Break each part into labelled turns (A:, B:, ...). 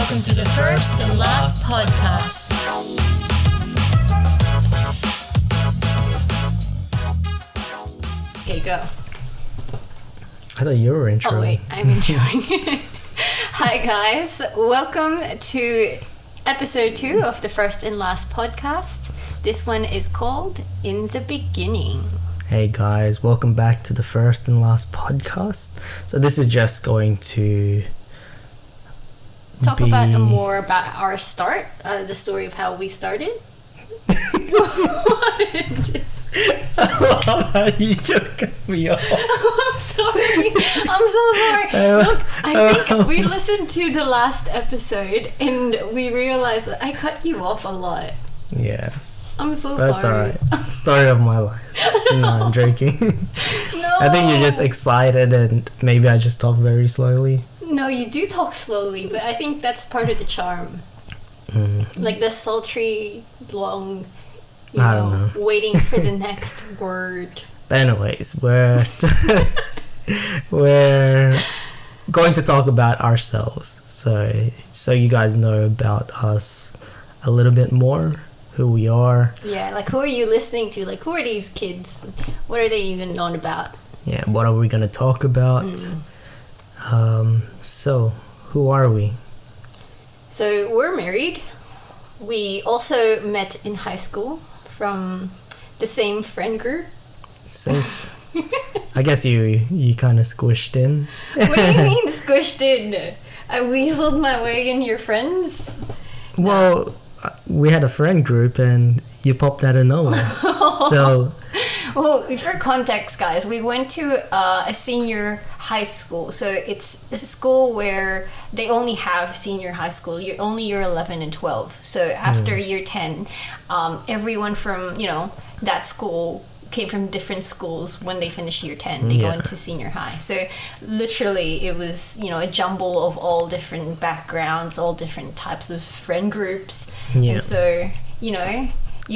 A: Welcome to the first and last podcast.
B: Okay, go.
C: I thought you were introing.
B: Oh wait, I'm introing. Hi guys, welcome to episode 2 of the first and last podcast. This one is called In the Beginning.
C: Hey guys, welcome back to the first and last podcast. So this is just going to
B: talk about more about our start, the story of how we started. What?
C: You just cut me off.
B: I'm sorry. I'm so sorry. Look, I think we listened to the last episode and we realized that I cut you off a lot.
C: Yeah.
B: I'm so
C: That's
B: sorry.
C: That's alright. Story of my life. No, I'm joking.
B: No.
C: I think you're just excited and maybe I just talk very slowly.
B: No, you do talk slowly, but I think that's part of the charm. Like the sultry, long,
C: I don't know.
B: waiting for the next word.
C: But anyways, we're going to talk about ourselves. So you guys know about us a little bit more, who we are.
B: Yeah, like who are you listening to? Like who are these kids? What are they even known about?
C: Yeah, what are we going to talk about? So who are we?
B: So we're married. We also met in high school from the same friend group.
C: Same. I guess you kind of squished in.
B: What do you mean squished in? I weaseled my way in your friends?
C: Well, we had a friend group and you popped out of nowhere. So,
B: well, for context, guys, we went to a senior high school. So it's a school where they only have senior high school. You're only year 11 and 12. So after year 10, everyone from, that school came from different schools. When they finish year 10, they go into senior high. So literally it was, a jumble of all different backgrounds, all different types of friend groups.
C: Yeah.
B: And so, you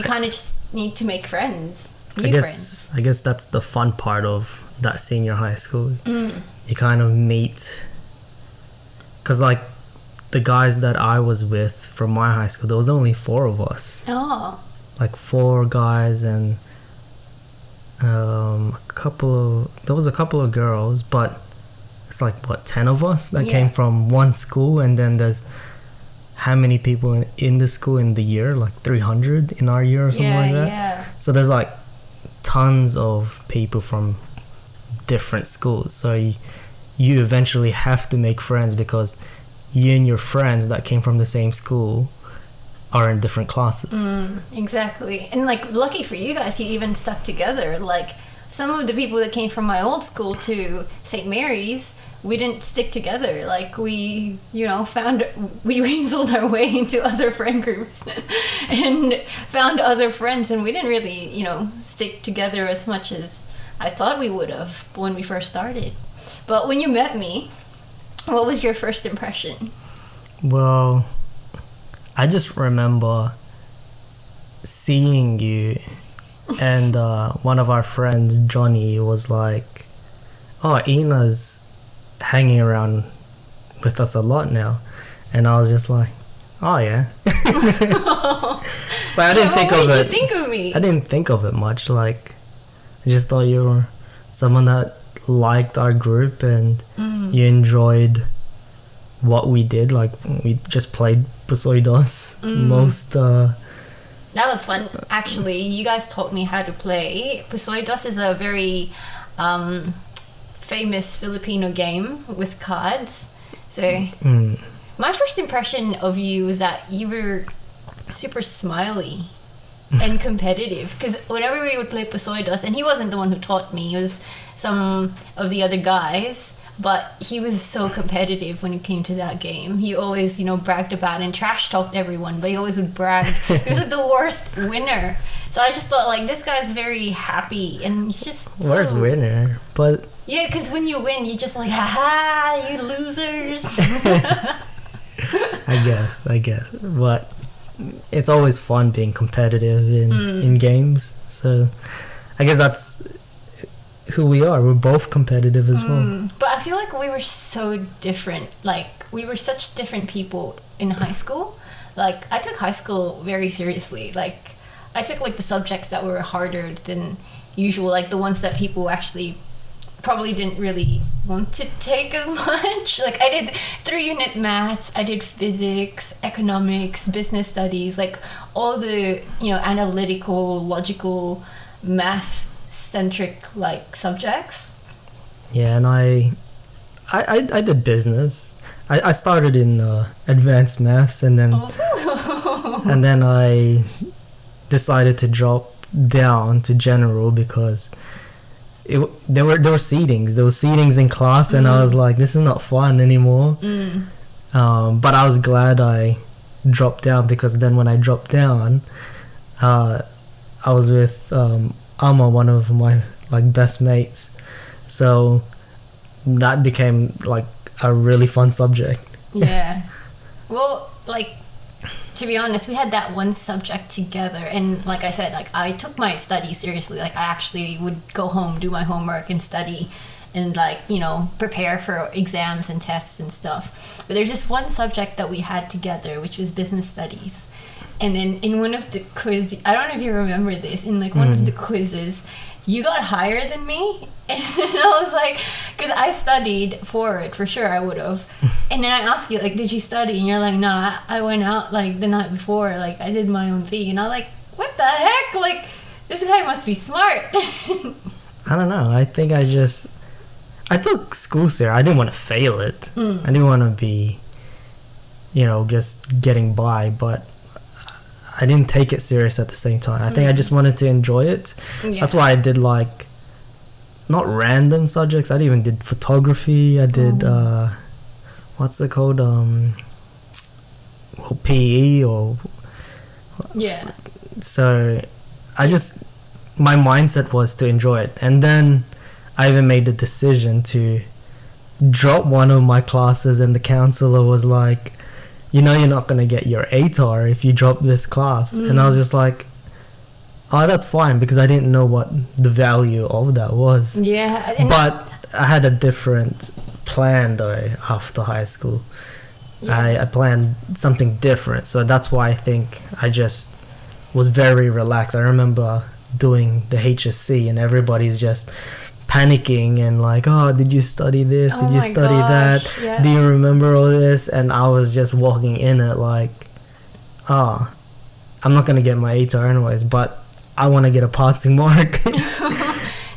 B: kind of just need to make friends.
C: I guess that's the fun part of that senior high school. You kind of meet, because like the guys that I was with from my high school, there was only 4 of us.
B: Oh.
C: Like 4 guys and there was a couple of girls, but it's like 10 of us that came from one school, and then there's how many people in the school in the year, like 300 in our year or something like that.
B: Yeah.
C: So there's like tons of people from different schools, so you eventually have to make friends because you and your friends that came from the same school are in different classes.
B: Exactly. And like lucky for you guys, you even stuck together. Like some of the people that came from my old school to St. Mary's, we didn't stick together. Like we weaseled our way into other friend groups and found other friends, and we didn't really, stick together as much as I thought we would have when we first started. But when you met me, what was your first impression?
C: Well, I just remember seeing you, and one of our friends, Johnny, was like, "Oh, Ina's hanging around with us a lot now," and I was just like, "Oh yeah." But I didn't think of it.
B: What did you think of me?
C: I didn't think of it much. Like, I just thought you were someone that liked our group and you enjoyed what we did. Like, we just played Pusoidos most.
B: That was fun. Actually, you guys taught me how to play. Pusoidos is a very famous Filipino game with cards. So my first impression of you was that you were super smiley and competitive, because whenever we would play Pusoidos, and he wasn't the one who taught me, it was some of the other guys, but he was so competitive when it came to that game. He always, bragged about and trash talked everyone, but he always would brag. He was like the worst winner. So I just thought, like, this guy's very happy, and he's just
C: worst winner, but
B: yeah, because when you win, you just like, haha, you losers.
C: I guess, but it's always fun being competitive in games. So I guess that's who we are. We're both competitive as well.
B: But I feel like we were so different. Like, we were such different people in high school. Like, I took high school very seriously. Like, I took, like, the subjects that were harder than usual, like the ones that people actually probably didn't really want to take as much. Like, I did 3-unit maths, I did physics, economics, business studies, like all the, analytical, logical, math-centric, like, subjects.
C: Yeah, and I did business. I started in advanced maths, and then and then I decided to drop down to general because there were seatings. There were seatings in class, and I was like, this is not fun anymore. But I was glad I dropped down, because then when I dropped down, I was with Amma, one of my like best mates. So that became like a really fun subject.
B: Yeah. Well, like, to be honest, we had that one subject together, and like I said, like, I took my studies seriously. Like, I actually would go home, do my homework and study, and like, prepare for exams and tests and stuff. But there's this one subject that we had together, which was business studies. And then in one of the quizzes, I don't know if you remember this, in like one of the quizzes, you got higher than me. And I was like, because I studied for it, for sure I would have. And then I asked you, like, did you study? And you're like, no, I went out like the night before, like I did my own thing. And I'm like, what the heck? Like, this guy must be smart.
C: I don't know. I think I took school serious. I didn't want to fail it. I didn't want to be, just getting by, but I didn't take it serious at the same time. I think I just wanted to enjoy it. Yeah. That's why I did like, not random subjects. I even did photography. I did what's it called? PE or
B: yeah.
C: So my mindset was to enjoy it, and then I even made the decision to drop one of my classes, and the counselor was like, you're not gonna get your ATAR if you drop this class. And I was just like, oh, that's fine, because I didn't know what the value of that was.
B: Yeah.
C: But I had a different plan though after high school. Yeah. I planned something different, so that's why I think I just was very relaxed. I remember doing the HSC and everybody's just panicking and like, oh, did you study this? Did you study that? Yeah. Do you remember all this? And I was just walking in it like, oh, I'm not gonna get my ATAR anyways, but I want to get a passing mark.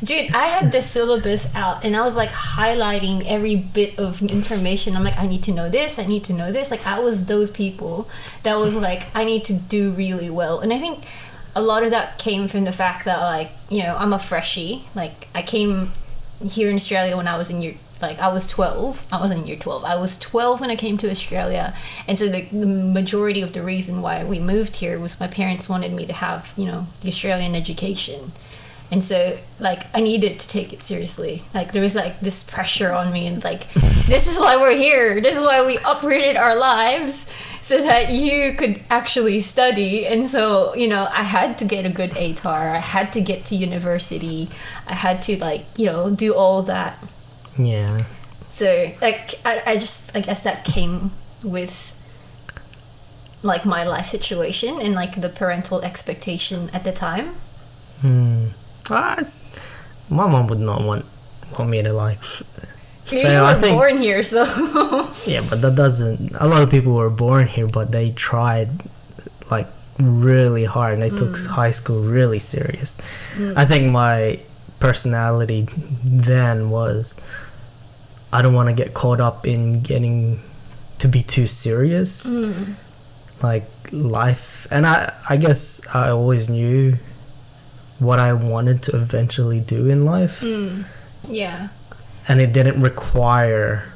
B: Dude, I had the syllabus out and I was like highlighting every bit of information. I'm like, I need to know this, I need to know this. Like, I was those people that was like, I need to do really well. And I think a lot of that came from the fact that, like, I'm a freshie. Like, I came here in Australia when I was in I was 12. I wasn't in year 12. I was 12 when I came to Australia. And so the majority of the reason why we moved here was my parents wanted me to have, the Australian education. And so, like, I needed to take it seriously. Like, there was, like, this pressure on me. And it's like, this is why we're here. This is why we uprooted our lives so that you could actually study. And so, I had to get a good ATAR. I had to get to university. I had to, like, do all that.
C: Yeah.
B: So, like, I guess that came with, like, my life situation and, like, the parental expectation at the time.
C: My mom would not want me to, like, fail.
B: You were born here, so...
C: Yeah, but that doesn't... A lot of people were born here, but they tried, like, really hard, and they took high school really serious. I think my personality then was, I don't want to get caught up in getting to be too serious. Like, life... And I guess I always knew what I wanted to eventually do in life.
B: Yeah.
C: And it didn't require,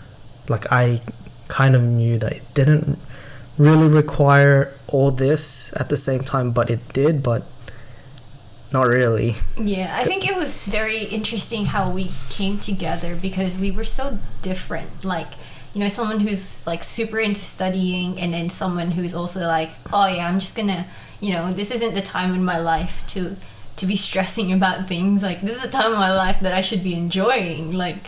C: like, I kind of knew that it didn't really require all this at the same time, but it did, but not really.
B: Yeah, I think it was very interesting how we came together because we were so different. Like, someone who's, like, super into studying, and then someone who's also like, oh yeah, I'm just gonna, this isn't the time in my life to be stressing about things. Like, this is a time in my life that I should be enjoying. Like,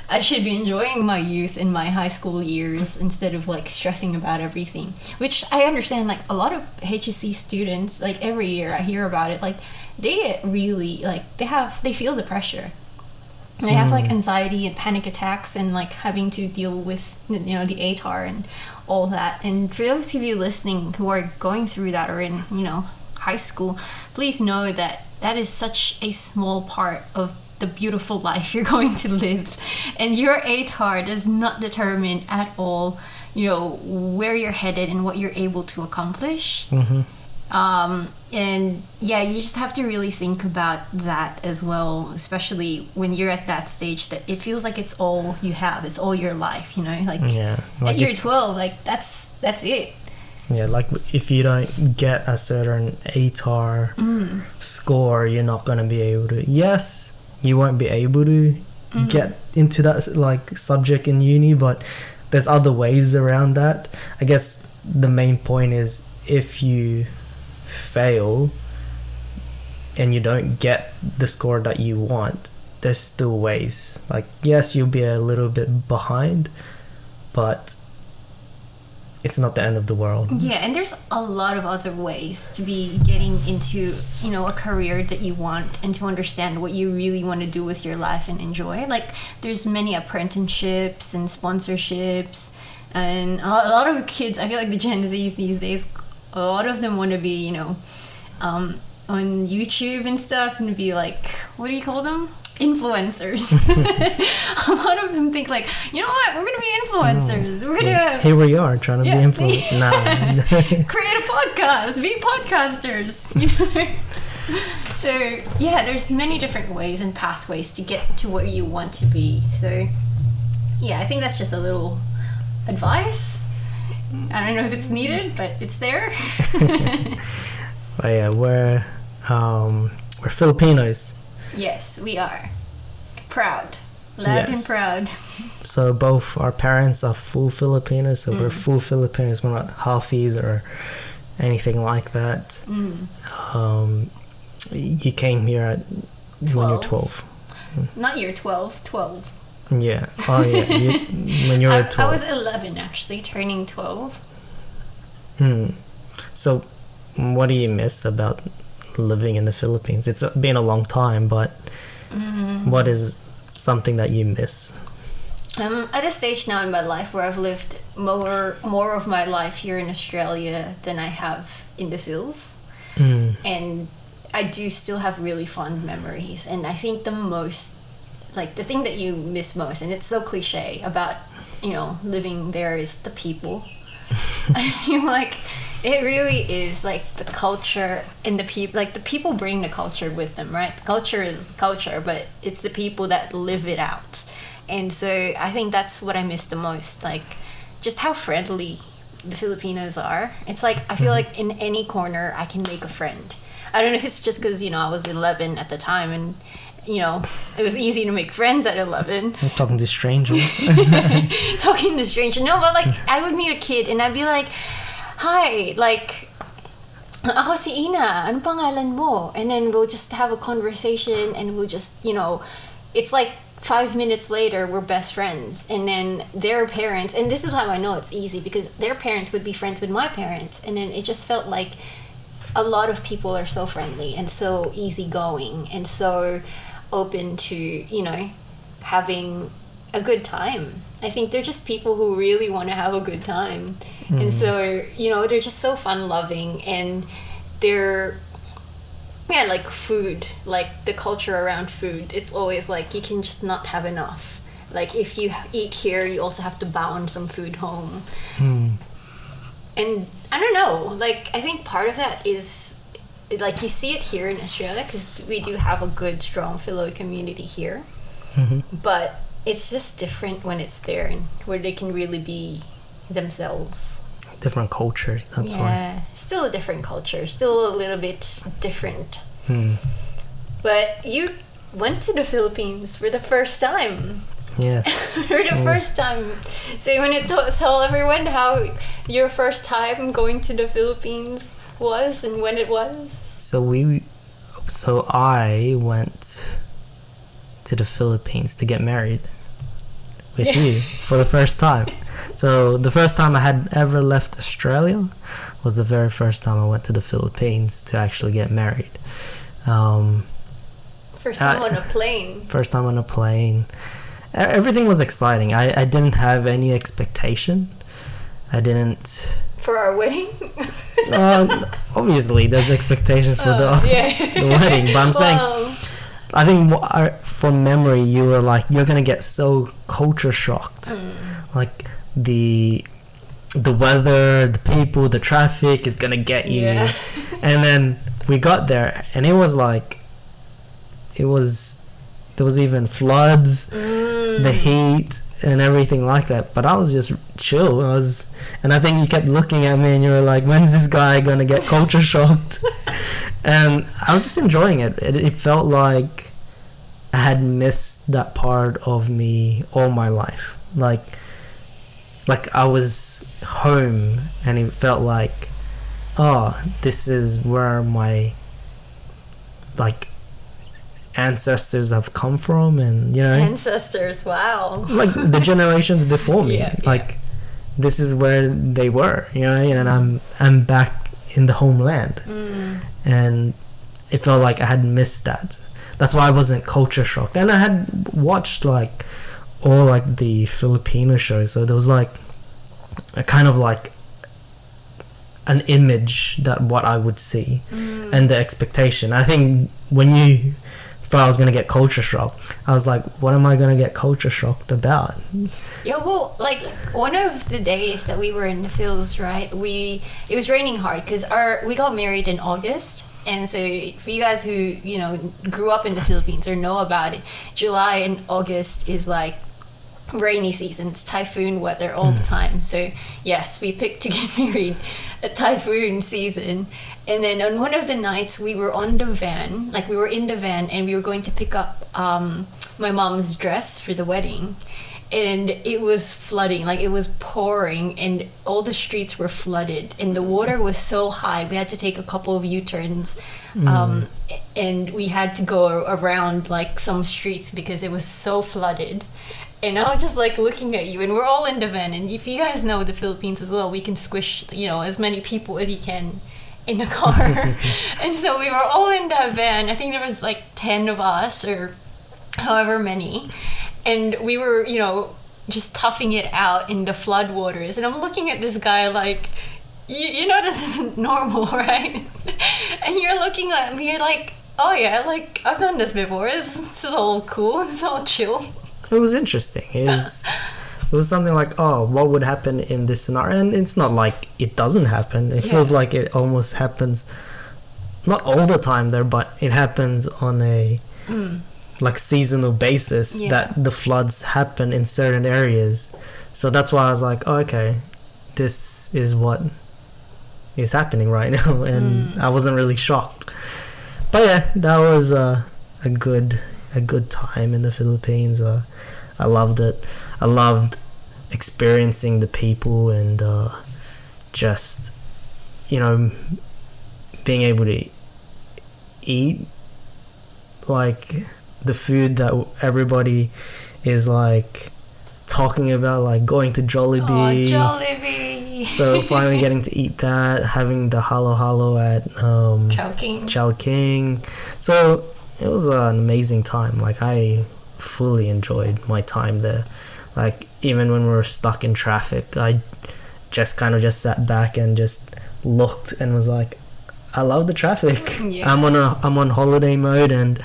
B: I should be enjoying my youth and my high school years instead of like stressing about everything. Which I understand, like a lot of HSC students, like every year I hear about it, like they get really like they feel the pressure. They have like anxiety and panic attacks and like having to deal with, you know, the ATAR and all that. And for those of you listening who are going through that or in, you know, high school, please know that that is such a small part of the beautiful life you're going to live. And your ATAR does not determine at all, you know, where you're headed and what you're able to accomplish. And yeah, you just have to really think about that as well, especially when you're at that stage that it feels like it's all you have, it's all your life, you know, like at year 12, like that's it.
C: Yeah, like if you don't get a certain ATAR score, you're not going to be able to, yes, you won't be able to get into that like subject in uni, but there's other ways around that. I guess the main point is if you fail and you don't get the score that you want, there's still ways. Like, yes, you'll be a little bit behind, but it's not the end of the world.
B: Yeah, and there's a lot of other ways to be getting into, you know, a career that you want and to understand what you really want to do with your life and enjoy. Like, there's many apprenticeships and sponsorships, and a lot of kids, I feel like the Gen Zs these days, a lot of them want to be, you know, on YouTube and stuff and be like, what do you call them? Influencers. A lot of them think like, you know what, we're gonna be influencers. We're gonna
C: here we are trying to be influencers.
B: create a podcast, be podcasters. You know? So yeah, there's many different ways and pathways to get to where you want to be. So yeah, I think that's just a little advice. I don't know if it's needed, but it's there.
C: But yeah, we're Filipinos.
B: Yes, we are. Proud. Loud and proud.
C: So both our parents are full Filipinos, so we're full Filipinos. We're not halfies or anything like that. You came here at 12. When you're 12.
B: Not year 12, 12.
C: Yeah. Oh yeah. When you were 12.
B: I was 11 actually, turning 12.
C: So what do you miss about living in the Philippines? It's been a long time, but what is something that you miss?
B: I'm at a stage now in my life where I've lived more of my life here in Australia than I have in the Phils. And I do still have really fond memories. And I think the thing that you miss most, and it's so cliche about, you know, living there, is the people. I feel like it really is like the culture and the people. Like the people bring the culture with them, right? The culture is culture, but it's the people that live it out. And so I think that's what I miss the most. Like just how friendly the Filipinos are. It's like I feel like in any corner I can make a friend. I don't know if it's just because, you know, I was 11 at the time and, you know, it was easy to make friends at 11.
C: I'm talking to strangers.
B: Talking to strangers. No, but like I would meet a kid and I'd be like, hi, like, ako si Ina, ano pangalan mo? And then we'll just have a conversation and we'll just, you know, it's like 5 minutes later we're best friends. And then their parents, and this is how I know it's easy, because their parents would be friends with my parents. And then it just felt like a lot of people are so friendly and so easygoing and so open to, you know, having a good time. I think they're just people who really want to have a good time. And so, you know, they're just so fun-loving, and they're, yeah, like food, like the culture around food. It's always like you can just not have enough. Like if you eat here, you also have to bound some food home. And I don't know, like I think part of that is like you see it here in Australia because we do have a good, strong Filo community here. But it's just different when it's there and where they can really be themselves.
C: Different cultures, that's why.
B: Yeah, still a different culture, still a little bit different. But you went to the Philippines for the first time.
C: Yes.
B: For the first time. So you want to tell everyone how your first time going to the Philippines was and when it was?
C: So I went to the Philippines to get married. with you for the first time. So the first time I had ever left Australia was the very first time I went to the Philippines to actually get married.
B: First time on a plane.
C: First time on a plane. Everything was exciting. I didn't have any expectation. I didn't...
B: For our wedding?
C: Obviously, there's expectations for the wedding. But I'm saying, I think from memory, you were like, you're going to get so culture shocked. Like, the weather, the people, the traffic is going to get you.
B: Yeah.
C: And then we got there, and it was like, there was even floods, the heat, and everything like that. But I was just chill. And I think you kept looking at me, and you were like, "When's this guy gonna get culture shocked?" And I was just enjoying it. It felt like I had missed that part of me all my life. Like I was home, and it felt like, oh, this is where my ancestors have come from, and
B: ancestors, wow,
C: like the generations before me, this is where they were, and I'm back in the homeland, and it felt like I had missed that. That's why I wasn't culture shocked, and I had watched like all like the Filipino shows, so there was like a kind of like an image that what I would see, and the expectation. I think when you thought I was gonna get culture shocked, I was like, what am I gonna get culture shocked about?
B: Yeah, well, like one of the days that we were in the fields, right, it was raining hard because we got married in August, and so for you guys who grew up in the Philippines or know about it, July and August is like rainy season. It's typhoon weather all the time. So yes, we picked to get married at typhoon season. And then on one of the nights, we were in the van, and we were going to pick up my mom's dress for the wedding. And it was flooding, like it was pouring, and all the streets were flooded. And the water was so high, we had to take a couple of U-turns. And we had to go around like some streets because it was so flooded. And I was just like looking at you, and we're all in the van. And if you guys know the Philippines as well, we can squish, as many people as you can in the car. And so we were all in that van. I think there was like 10 of us or however many, and we were just toughing it out in the flood waters. And I'm looking at this guy like, this isn't normal, right? And you're looking at me like, oh yeah, like I've done this before. This is all cool, it's all chill.
C: It was interesting. It was something like, oh, what would happen in this scenario? And it's not like it doesn't happen. It feels like it almost happens, not all the time there, but it happens on a like seasonal basis, that the floods happen in certain areas. So that's why I was like, oh, okay, this is what is happening right now. And I wasn't really shocked. But yeah, that was a good time in the Philippines. I loved it. I loved experiencing the people and just being able to eat like the food that everybody is like talking about, like going to Jollibee.
B: Jollibee.
C: So finally getting to eat that, having the halo halo at Chao King. So it was an amazing time. Like I fully enjoyed my time there. Like even when we were stuck in traffic, I just sat back and just looked and was like, I love the traffic. I'm on holiday mode, and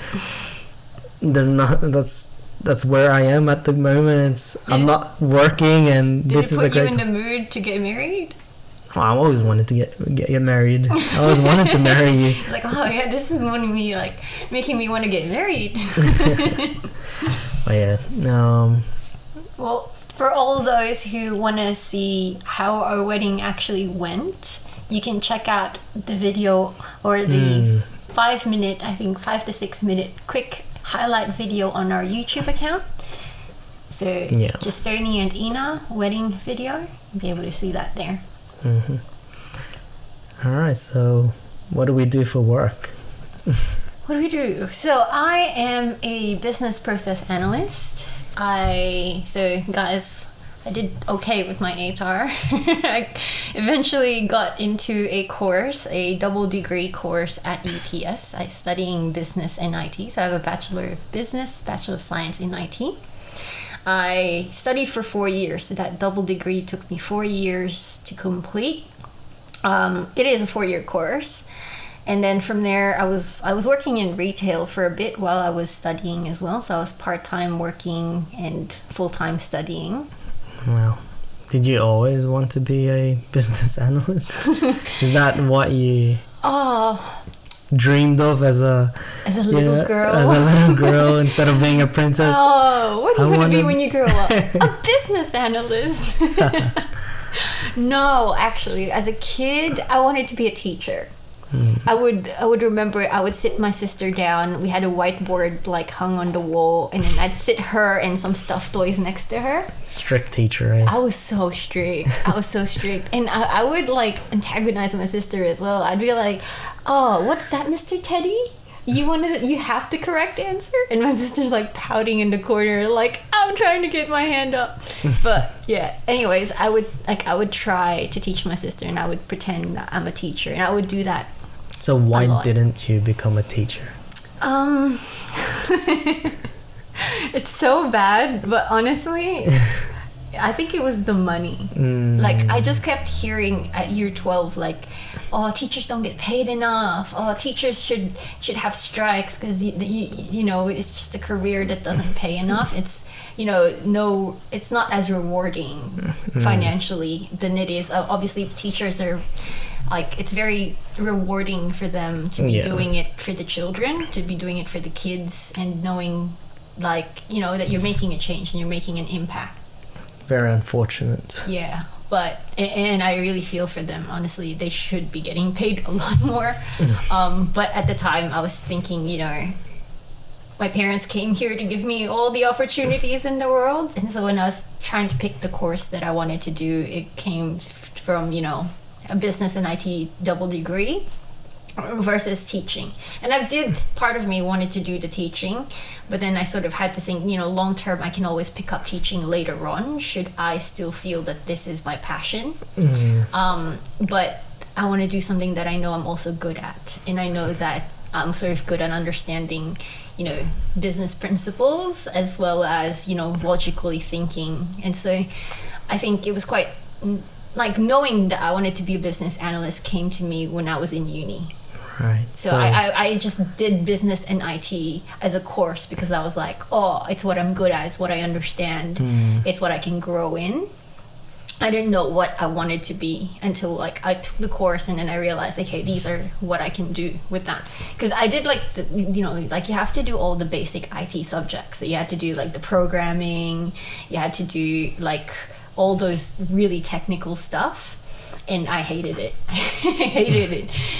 C: that's where I am at the moment. I'm not working, and this is a great.
B: Did it put you in the mood to get married?
C: Oh, I always wanted to get married. I always wanted to marry you.
B: It's like, oh yeah, this is making me want to get married.
C: Oh yeah.
B: Well, for all those who want to see how our wedding actually went, you can check out the video or the 5 to 6 minute quick highlight video on our YouTube account. So it's Justoni and Ina wedding video. You'll be able to see that there.
C: Alright, so what do we do for work?
B: What do we do? So I am a business process analyst. Guys, I did okay with my ATAR. I eventually got into a course, a double degree course at UTS. I'm studying business and IT. So I have a Bachelor of Business, Bachelor of Science in IT. I studied for 4 years. So that double degree took me 4 years to complete. It is a 4-year course. And then from there, I was working in retail for a bit while I was studying as well. So I was part-time working and full-time studying.
C: Wow. Did you always want to be a business analyst? Is that what you dreamed of as a
B: little girl?
C: As a little girl instead of being a princess?
B: Oh, what are you going to be when you grow up? A business analyst. No, actually, as a kid, I wanted to be a teacher. I would remember I would sit my sister down. We had a whiteboard like hung on the wall, and then I'd sit her and some stuffed toys next to her.
C: Strict teacher, right?
B: I was so strict. And I would like antagonize my sister as well. I'd be like, "Oh, what's that, Mr. Teddy? You have the correct answer?" And my sister's like pouting in the corner, like, "I'm trying to get my hand up." But yeah, anyways, I would try to teach my sister, and I would pretend that I'm a teacher, and I would do that.
C: So why didn't you become a teacher?
B: It's so bad, but honestly, I think it was the money. Like, I just kept hearing at year 12, like, "Oh, teachers don't get paid enough. Oh, teachers should have strikes because you know it's just a career that doesn't pay enough. It's it's not as rewarding financially than it is. Obviously, teachers are." Like, it's very rewarding for them to be doing it for the children, to be doing it for the kids, and knowing, like, that you're making a change and you're making an impact.
C: Very unfortunate.
B: Yeah, and I really feel for them. Honestly, they should be getting paid a lot more. But at the time, I was thinking, my parents came here to give me all the opportunities in the world. And so when I was trying to pick the course that I wanted to do, it came from, a business and IT double degree versus teaching. And part of me wanted to do the teaching, but then I sort of had to think, long term, I can always pick up teaching later on, should I still feel that this is my passion. But I want to do something that I know I'm also good at. And I know that I'm sort of good at understanding, business principles as well as, logically thinking. And so I think it was quite... like, knowing that I wanted to be a business analyst came to me when I was in uni.
C: Right.
B: So I just did business and IT as a course because I was like, oh, it's what I'm good at. It's what I understand. It's what I can grow in. I didn't know what I wanted to be until, like, I took the course and then I realized, okay, these are what I can do with that. Because I did, like, you have to do all the basic IT subjects. So you had to do, like, the programming. You had to do, like... all those really technical stuff, and I hated it.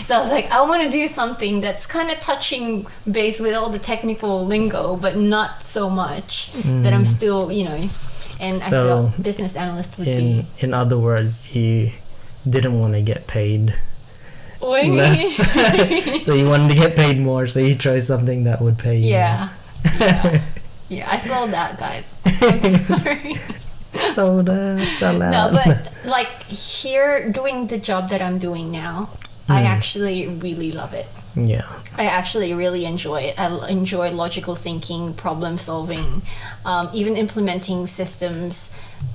B: So I was like, I want to do something that's kind of touching base with all the technical lingo, but not so much that I'm still, and so I feel business analyst would be. In
C: other words, you didn't want to get paid less. So you wanted to get paid more, so you tried something that would pay you more.
B: Yeah, I saw that, guys. I'm sorry.
C: Soda, salad.
B: No, but like here, doing the job that I'm doing now, I actually really love it.
C: Yeah.
B: I actually really enjoy it. I enjoy logical thinking, problem solving, even implementing systems,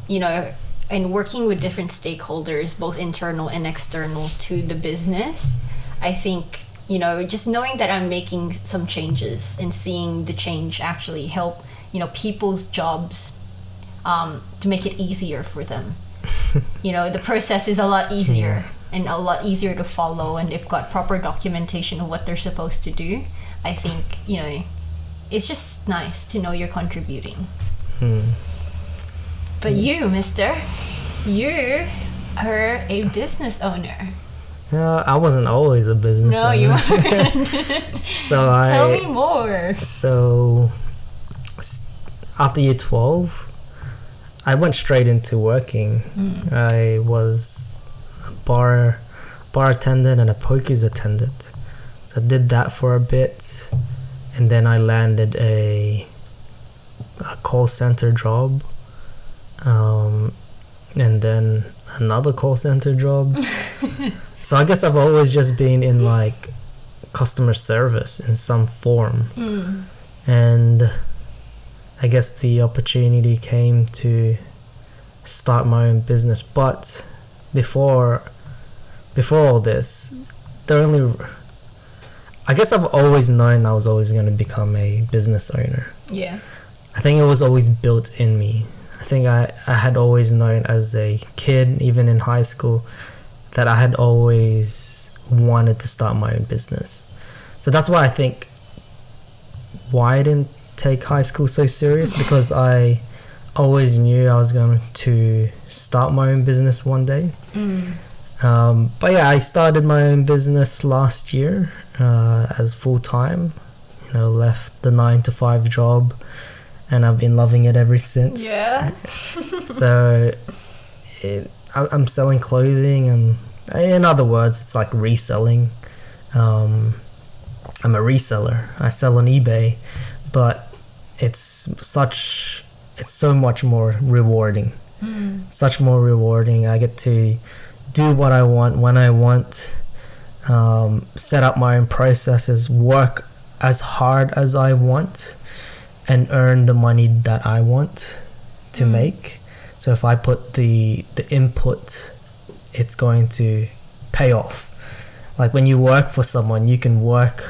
B: and working with different stakeholders, both internal and external to the business. I think, just knowing that I'm making some changes and seeing the change actually help, people's jobs to make it easier for them. The process is a lot easier and a lot easier to follow, and they've got proper documentation of what they're supposed to do. I think, it's just nice to know you're contributing. But you, mister, you are a business owner.
C: I wasn't always a business owner. No, you weren't. Tell
B: me more.
C: So after year 12, I went straight into working. I was a bar attendant and a pokies attendant. So I did that for a bit, and then I landed a a call center job, and then another call center job. So I guess I've always just been in like customer service in some form. And I guess the opportunity came to start my own business. But before all this, I guess I've always known I was always going to become a business owner.
B: Yeah.
C: I think it was always built in me. I think I had always known as a kid, even in high school, that I had always wanted to start my own business. So that's why I think why I didn't take high school so serious, because I always knew I was going to start my own business one day. But yeah, I started my own business last year as full-time. Left the 9-to-5 job, and I've been loving it ever since.
B: Yeah.
C: So I'm selling clothing, and in other words, it's like reselling. I'm a reseller. I sell on eBay, but it's so much more rewarding. Such more rewarding. I get to do what I want when I want, set up my own processes, work as hard as I want, and earn the money that I want to make. So if I put the input, it's going to pay off. Like when you work for someone, you can work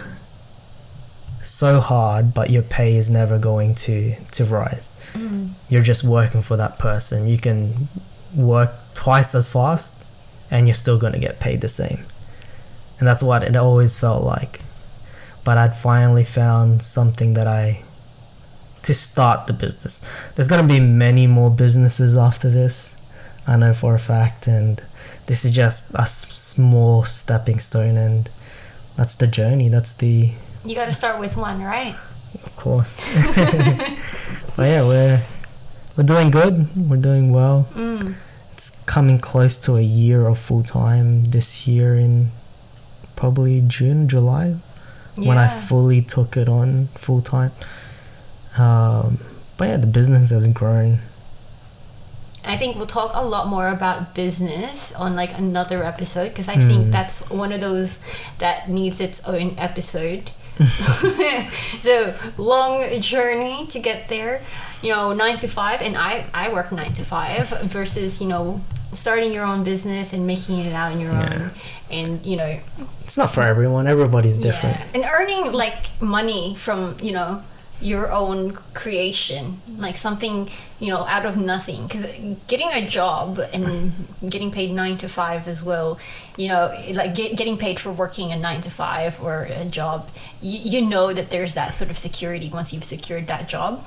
C: so hard, but your pay is never going to rise. You're just working for that person. You can work twice as fast and you're still going to get paid the same. And that's what it always felt like. But I'd finally found something to start the business. There's going to be many more businesses after this, I know for a fact, and this is just a small stepping stone, and that's the journey.
B: You got to start with one, right?
C: Of course. But yeah, we're doing good. We're doing well. It's coming close to a year of full time this year in probably June, July, when I fully took it on full time. But yeah, the business has grown.
B: I think we'll talk a lot more about business on like another episode, because I think that's one of those that needs its own episode. So long journey to get there, 9 to 5, and I work 9 to 5 versus starting your own business and making it out on your own, and
C: it's not for everyone. Everybody's different.
B: And earning like money from your own creation, like something out of nothing, because getting a job and getting paid 9 to 5 as well, like getting paid for working a 9 to 5 or a job, that there's that sort of security once you've secured that job.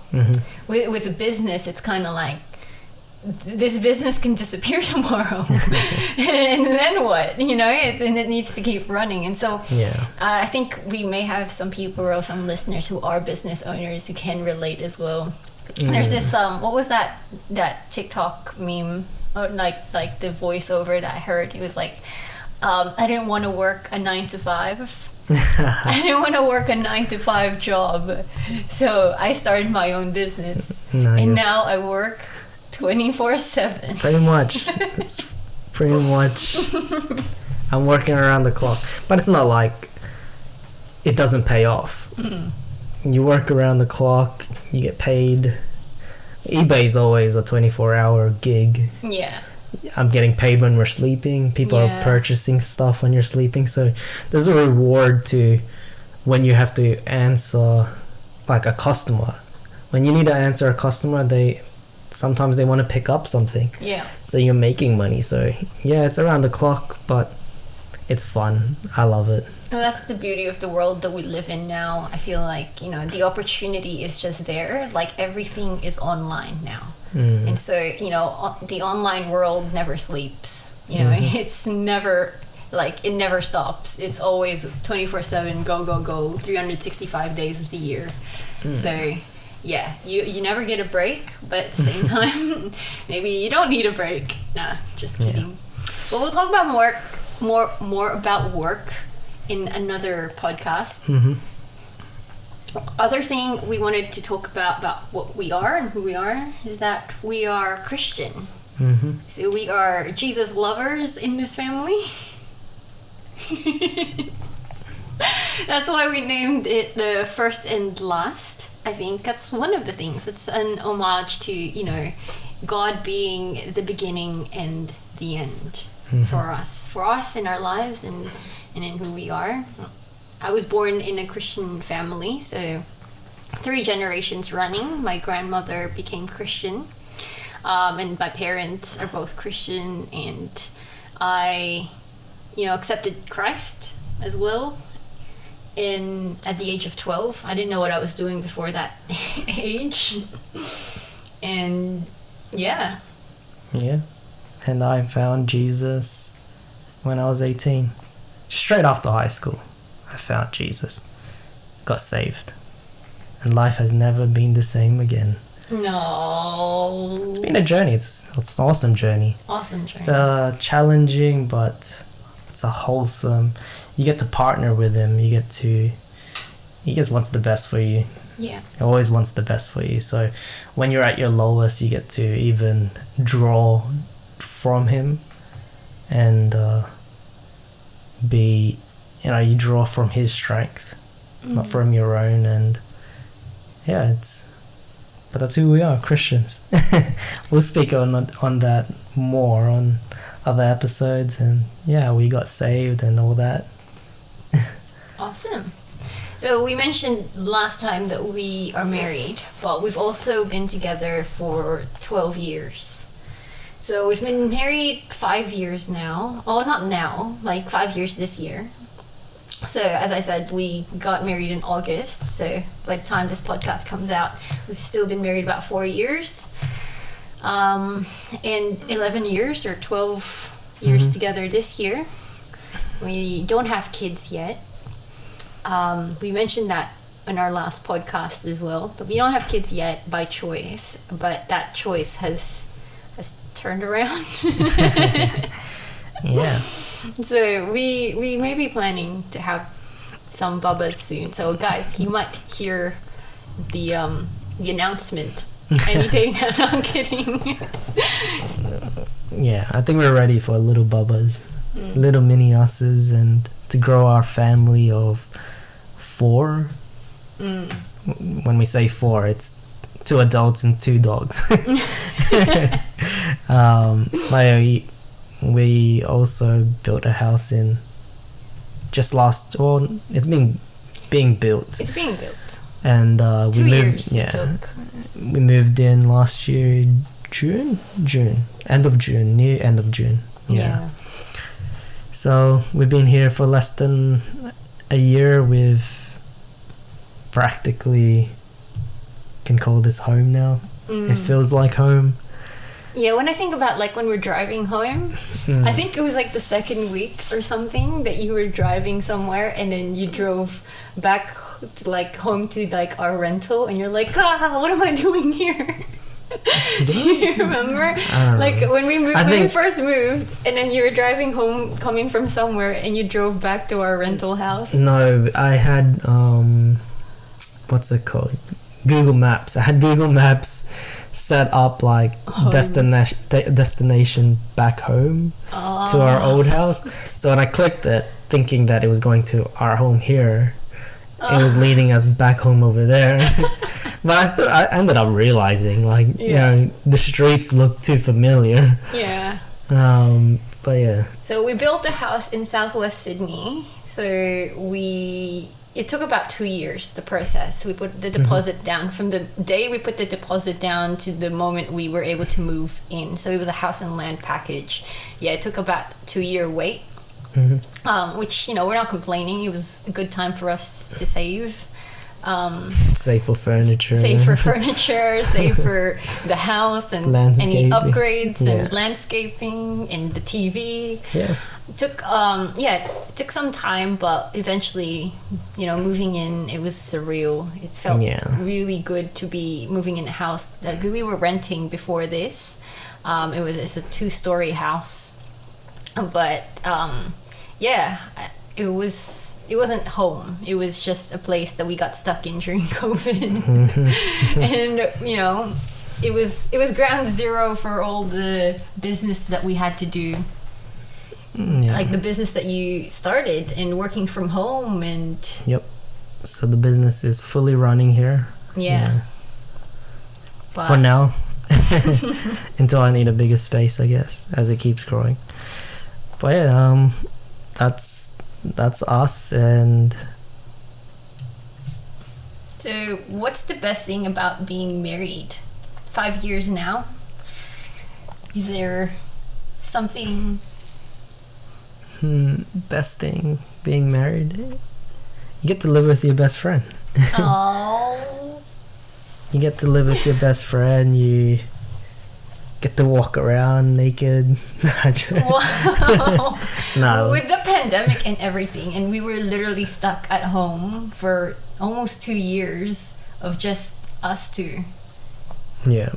B: With a business, it's kind of like this business can disappear tomorrow. And then what? And it needs to keep running. And so I think we may have some people or some listeners who are business owners who can relate as well. There's this what was that TikTok meme, or like the voiceover that I heard? It was like, I didn't want to work a 9 to 5. I didn't want to work a 9 to 5 job, so I started my own business. And now I work 24/7.
C: Pretty much. It's pretty much. I'm working around the clock, but it's not like it doesn't pay off. You work around the clock, you get paid. eBay's always a 24-hour gig.
B: Yeah.
C: I'm getting paid when we're sleeping. People are purchasing stuff when you're sleeping. So there's a reward to when you have to answer like a customer. When you need to answer a customer, sometimes they want to pick up something. Yeah. So you're making money. So yeah, it's around the clock, but it's fun. I love it.
B: Well, that's the beauty of the world that we live in now. I feel like, the opportunity is just there. Like everything is online now. And so, the online world never sleeps. It's never, it never stops. It's always 24/7, go, 365 days of the year. So, yeah, you never get a break, but at the same time, maybe you don't need a break. Nah, just kidding. But we'll talk about more about work in another podcast. other thing we wanted to talk about what we are and who we are is that we are Christian. So we are Jesus lovers in this family. That's why we named it the First and Last. I think that's one of the things. It's an homage to, God being the beginning and the end for us in our lives and in who we are. I was born in a Christian family, so 3 generations running. My grandmother became Christian, and my parents are both Christian, and I, accepted Christ as well at the age of 12. I didn't know what I was doing before that age. And yeah. And I found Jesus when I was 18. Straight after high school, I found Jesus, got saved, and life has never been the same again. No. It's been a journey. It's an awesome journey. It's challenging, but it's a wholesome. You get to partner with him. He just wants the best for you. Yeah. He always wants the best for you. So when you're at your lowest, you get to even draw from him and you draw from his strength, not from your own. And but that's who we are, Christians. We'll speak on that more on other episodes. And we got saved and all that. Awesome. So we mentioned last time that we are married, but we've also been together for 12 years. So we've been married 5 years now. Oh, not now, like 5 years this year. So as I said, we got married in August. So by the time this podcast comes out, we've still been married about 4 years. And 11 years or 12 years together this year. We don't have kids yet. We mentioned that in our last podcast as well, but we don't have kids yet by choice, but that choice has turned around. Yeah. So we may be planning to have some bubbas soon. So guys, you might hear the announcement any day now. No, I'm kidding. Yeah, I think we're ready for little bubbas, little mini us's, and to grow our family of 4. When we say 4, it's 2 adults and 2 dogs. We also built a house it's being built. It's being built. And we moved. We moved in last year, June, end of June. Yeah. So we've been here for less than a year. We've practically can call this home now. It feels like home. Yeah, when I think about when we're driving home, I think it was the second week or something that you were driving somewhere, and then you drove back to home to our rental, and you're like, what am I doing here? Do you remember? When we first moved, and then you were driving home, coming from somewhere, and you drove back to our rental house. No, I had what's it called? Google Maps. I had Google Maps set up destination back home to our old house. So when I clicked it, thinking that it was going to our home here, it was leading us back home over there. But I ended up realizing the streets look too familiar. Yeah. But yeah. So we built a house in southwest Sydney. So it took about 2 years, the process. We put the deposit down from the day we put the deposit down to the moment we were able to move in. So it was a house and land package. Yeah, it took about 2-year wait, which, we're not complaining. It was a good time for us to save. Save for furniture. Save for the house and any upgrades and landscaping and the TV. Yeah. It took some time, but eventually, moving in, it was surreal. It felt really good to be moving in a house that we were renting before this. It's a 2-story house, but it was it wasn't home. It was just a place that we got stuck in during COVID. And, you know, it was ground zero for all the business that we had to do. Like the business that you started and working from home and...
C: Yep. So the business is fully running here.
B: Yeah. But
C: for now. Until I need a bigger space, I guess, as it keeps growing. But yeah, that's us. And
B: so what's the best thing about being married? 5 years now? Is there something...
C: best thing being married? You get to live with your best friend.
B: Oh.
C: You get to live with your best friend. You get to walk around naked.
B: Wow.
C: No.
B: With the pandemic and everything, and we were literally stuck at home for almost 2 years of just us two.
C: Yeah.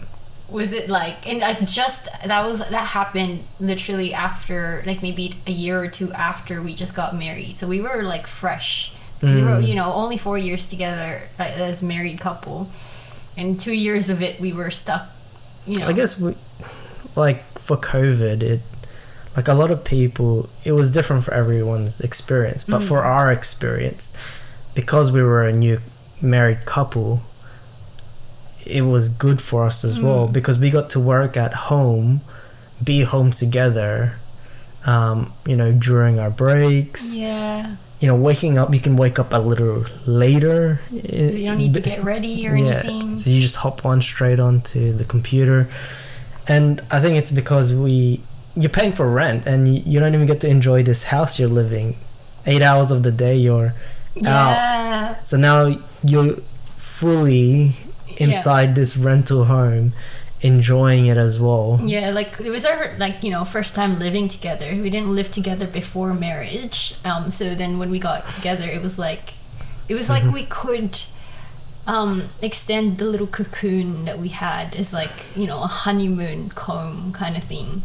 B: Was it like, and like that happened literally after, like maybe a year or two after we just got married. So we were like fresh. We were, you know, only 4 years together as a married couple, and 2 years of it we were stuck. You know,
C: I guess like for COVID, it like a lot of people, it was different for everyone's experience. But for our experience, because we were a new married couple, it was good for us as well, because we got to work at home, be home together, you know, during our breaks.
B: Yeah.
C: You know, waking up, you can wake up a little later.
B: You don't need to get ready or anything.
C: So you just hop on straight onto the computer. And I think it's because you're paying for rent and you don't even get to enjoy this house you're living. 8 hours of the day you're out. So now you're fully inside this rental home, enjoying it as well.
B: Yeah, like it was our, like, you know, first time living together. We didn't live together before marriage. So then when we got together, it was like we could extend the little cocoon that we had as, like, you know, a honeymoon comb kind of thing.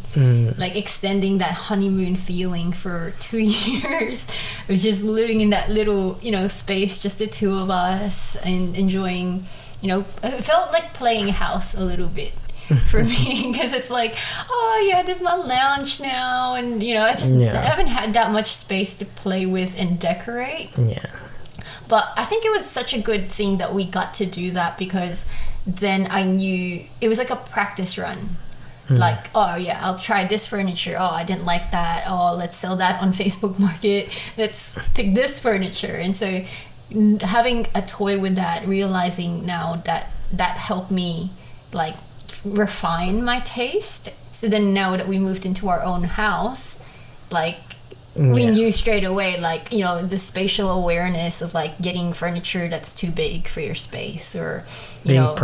B: Like extending that honeymoon feeling for 2 years of just living in that little, you know, space, just the two of us, and enjoying, you know, it felt like playing house a little bit for me, because it's like, oh yeah, this is my lounge now, and you know, I haven't had that much space to play with and decorate. But I think it was such a good thing that we got to do that, because then I knew it was like a practice run. Like, oh yeah, I'll try this furniture. Oh, I didn't like that. Oh, let's sell that on Facebook Market. Let's pick this furniture. And so having a toy with that, realizing now that helped me like refine my taste. So then now that we moved into our own house, like we knew straight away, like, you know, the spatial awareness of like getting furniture that's too big for your space, or you know,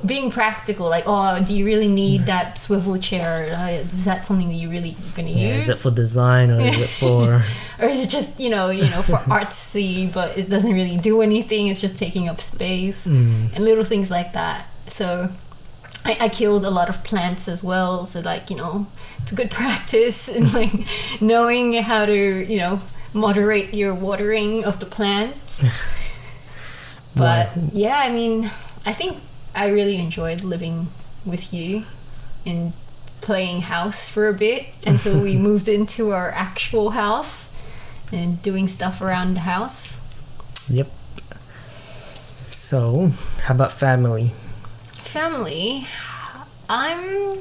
B: being practical, like, oh, do you really need that swivel chair? Is that something that you really gonna use?
C: Is it for design, or is it for
B: or is it just, you know, for artsy, but it doesn't really do anything, it's just taking up space, and little things like that. So I killed a lot of plants as well, so like, you know, it's a good practice in like knowing how to, you know, moderate your watering of the plants. But yeah, I mean, I think I really enjoyed living with you and playing house for a bit until we moved into our actual house and doing stuff around the house.
C: Yep. So, how about family?
B: Family, I'm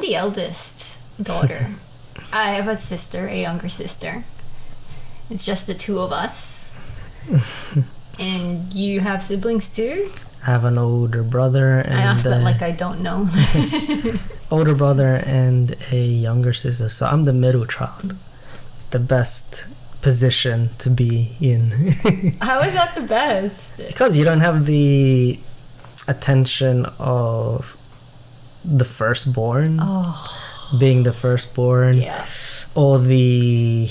B: the eldest daughter. I have a sister, a younger sister. It's just the two of us. And you have siblings too?
C: I have an older brother and
B: I asked that like I don't know.
C: older brother and a younger sister, so I'm the middle child. The best position to be in.
B: How is that the best?
C: Because you don't have the attention of the firstborn, being the firstborn, or the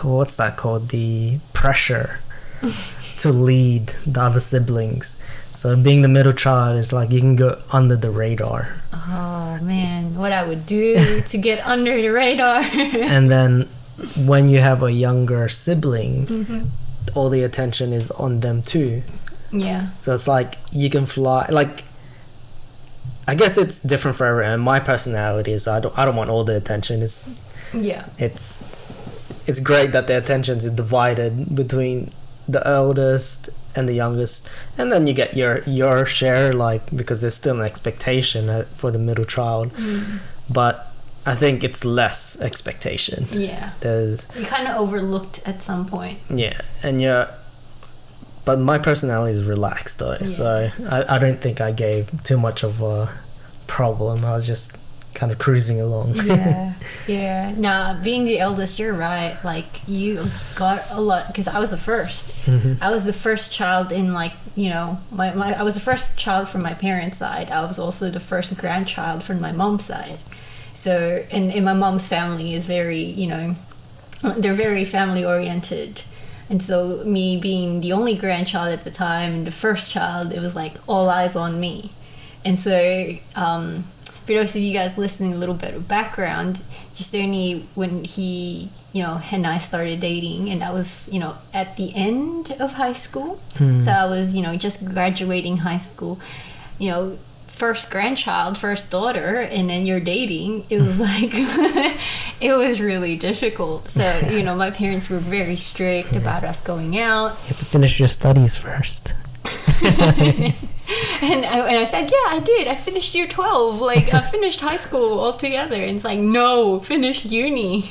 C: what's that called, the pressure to lead the other siblings. So being the middle child is like you can go under the radar.
B: Oh man, what I would do to get under the radar.
C: And then when you have a younger sibling,
B: Mm-hmm.
C: all the attention is on them too.
B: Yeah.
C: So it's like you can fly. Like, I guess it's different for everyone. My personality is I don't want all the attention. It's great that the attention is divided between the eldest and the youngest, and then you get your share, like, because there's still an expectation for the middle child. But I think it's less expectation.
B: Yeah.
C: There's
B: You kind of overlooked at some point.
C: but my personality is relaxed though, so I don't think I gave too much of a problem. I was just kind of cruising along.
B: Yeah. Nah, being the eldest, you're right. Like, you got a lot, because I was the first. I was the first child in, like, you know, I was the first child from my parents' side. I was also the first grandchild from my mom's side. So, and my mom's family is very, you know, they're very family oriented. And so me being the only grandchild at the time and the first child, it was like all eyes on me. And so, for those of you guys listening, a little bit of background, just only when he, you know, and I started dating, and that was, you know, at the end of high school. So I was, you know, just graduating high school, you know, first grandchild, first daughter, and then you're dating. It was like, it was really difficult. So, you know, my parents were very strict about us going out.
C: You have to finish your studies first.
B: And I said, yeah, I did. I finished year 12. Like, I finished high school altogether. And it's like, no, finish uni.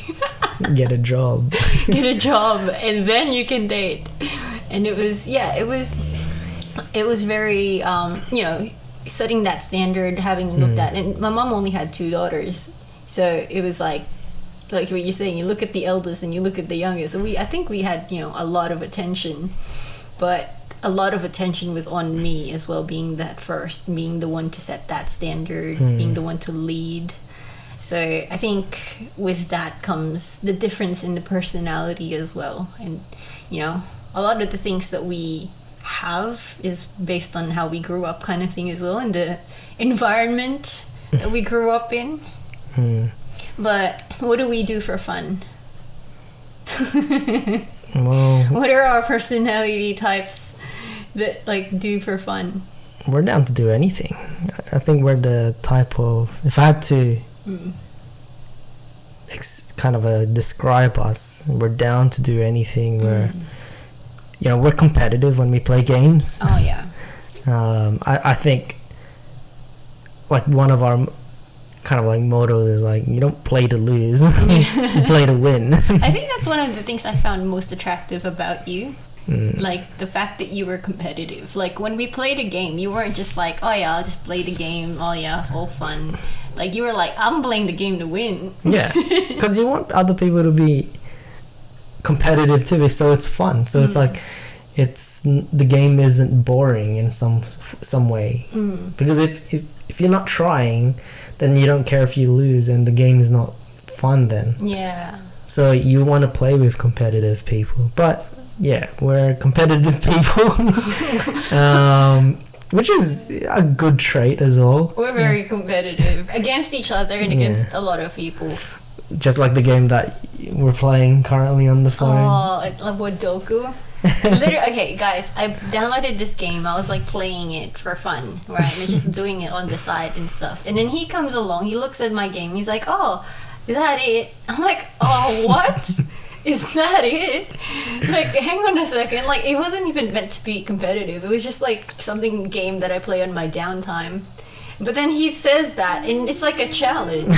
C: Get a job.
B: Get a job, and then you can date. And it was very, you know, setting that standard, having looked at. And my mom only had 2 daughters. So it was like what you're saying, you look at the eldest and you look at the youngest. So I think we had, you know, a lot of attention. But a lot of attention was on me as well, being that first, being the one to set that standard, being the one to lead. So I think with that comes the difference in the personality as well. And, you know, a lot of the things that we have is based on how we grew up, kind of thing as well, and the environment that we grew up in. But what do we do for fun?
C: Well,
B: what are our personality types that, like, do for fun?
C: We're down to do anything. I think we're the type of, if I had to describe us, we're down to do anything. We're, you know, we're competitive when we play games.
B: Oh yeah.
C: I think, like, one of our kind of like mottos is like, you don't play to lose, you play to win.
B: I think that's one of the things I found most attractive about you. Like, the fact that you were competitive. Like, when we played a game, you weren't just like, oh yeah, I'll just play the game, oh yeah, all fun. Like, you were like, I'm playing the game to win. Yeah,
C: because you want other people to be competitive too, so it's fun. So it's like, the game isn't boring in some way. Because if you're not trying, then you don't care if you lose, and the game is not fun then.
B: Yeah.
C: So you want to play with competitive people, but yeah, we're competitive people, which is a good trait as well.
B: We're very competitive against each other and against a lot of people.
C: Just like the game that we're playing currently on the phone.
B: Oh, Wodoku. Literally, okay, guys, I downloaded this game. I was like playing it for fun, right? And just doing it on the side and stuff. And then he comes along, he looks at my game, he's like, oh, is that it? I'm like, oh, what? Is that it? Like, hang on a second. Like, it wasn't even meant to be competitive. It was just like game that I play on my downtime. But then he says that, and it's like a challenge.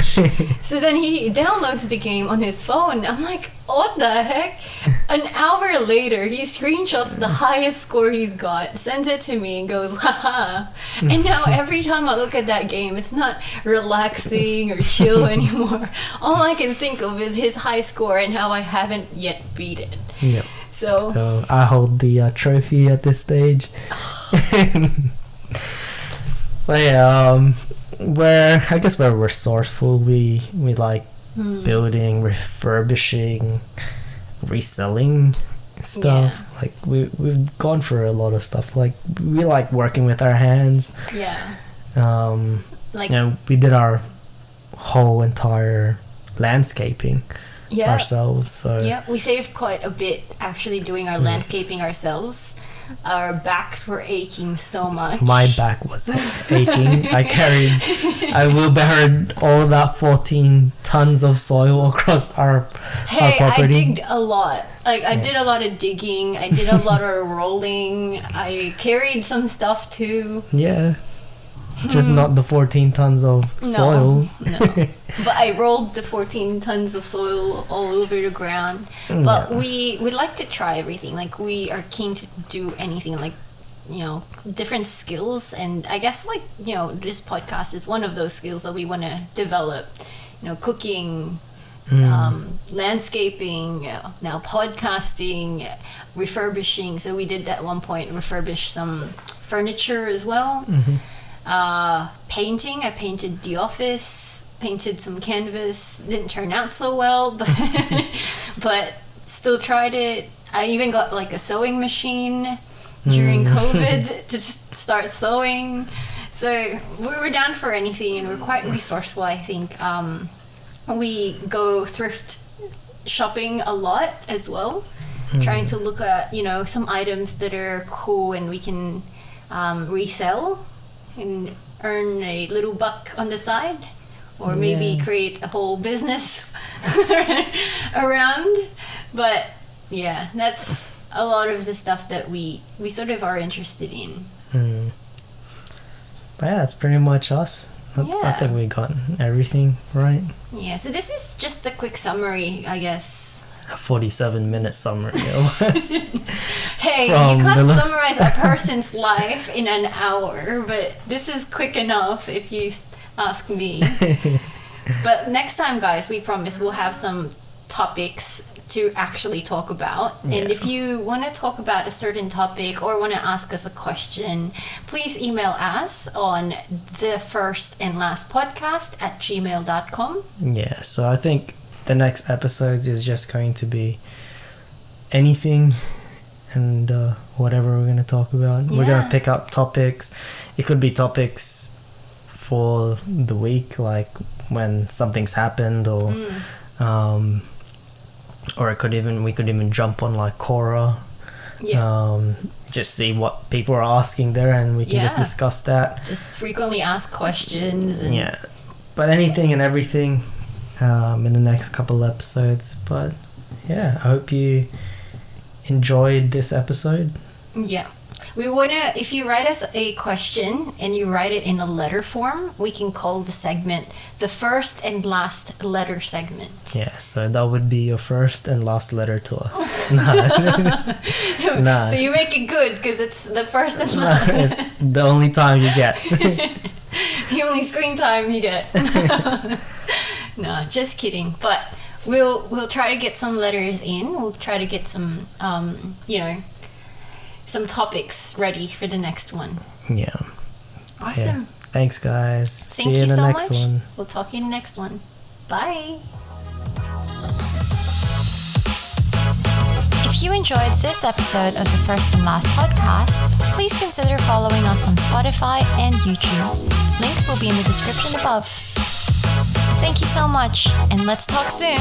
B: So then he downloads the game on his phone. I'm like, what the heck? An hour later, he screenshots the highest score he's got, sends it to me, and goes, haha. And now every time I look at that game, it's not relaxing or chill anymore. All I can think of is his high score and how I haven't yet beat it.
C: Yep.
B: So
C: I hold the trophy at this stage. But yeah, where we're resourceful, we like building, refurbishing, reselling stuff. Yeah. Like we've gone for a lot of stuff. Like, we like working with our hands.
B: Yeah.
C: Like, you know, we did our whole entire landscaping ourselves. So
B: yeah, we saved quite a bit actually doing our landscaping ourselves. Our backs were aching so much.
C: My back was aching. I wheelbarrowed all that 14 tons of soil across our property.
B: I digged a lot. Like, I did a lot of digging. I did a lot of rolling. I carried some stuff too.
C: Yeah. Just not the 14 tons of soil.
B: No. But I rolled the 14 tons of soil all over the ground. But we like to try everything. Like, we are keen to do anything, like, you know, different skills. And I guess, like, you know, this podcast is one of those skills that we want to develop. You know, cooking, landscaping, now podcasting, refurbishing. So we did at one point refurbish some furniture as well. Painting. I painted the office, painted some canvas. Didn't turn out so well, but still tried it. I even got like a sewing machine during COVID to start sewing. So we were down for anything, and we're quite resourceful, I think. We go thrift shopping a lot as well, trying to look at, you know, some items that are cool and we can resell and earn a little buck on the side, or maybe create a whole business around. But yeah, that's a lot of the stuff that we sort of are interested in.
C: But yeah, that's pretty much us. I think we got everything right.
B: Yeah, so this is just a quick summary, I guess.
C: A 47-minute summary.
B: Hey, you can't summarize a person's life in an hour, but this is quick enough if you ask me. But next time, guys, we promise we'll have some topics to actually talk about. And if you want to talk about a certain topic or want to ask us a question, please email us on thefirstandlastpodcast@gmail.com.
C: Yeah, so I think the next episodes is just going to be anything and whatever we're going to talk about. We're going to pick up topics. It could be topics for the week, like when something's happened, or we could even jump on like Quora, just see what people are asking there, and we can just discuss that.
B: Just frequently ask questions. And
C: but anything and everything in the next couple episodes. But yeah, I hope you enjoyed this episode.
B: Yeah. We want to, if you write us a question and you write it in a letter form, we can call the segment the first and last letter segment.
C: Yeah, so that would be your first and last letter to us. Nah.
B: So you make it good because it's the first and last.
C: It's the only time you get.
B: The only screen time you get. No, just kidding. But we'll try to get some letters in. We'll try to get some, some topics ready for the next one.
C: Yeah.
B: Awesome.
C: Yeah. Thanks, guys.
B: Thank
C: See you in the
B: so
C: next
B: much.
C: one.
B: We'll talk in the next one. Bye.
A: If you enjoyed this episode of the First and Last podcast, please consider following us on Spotify and YouTube. Links will be in the description above. Thank you so much, and let's talk soon.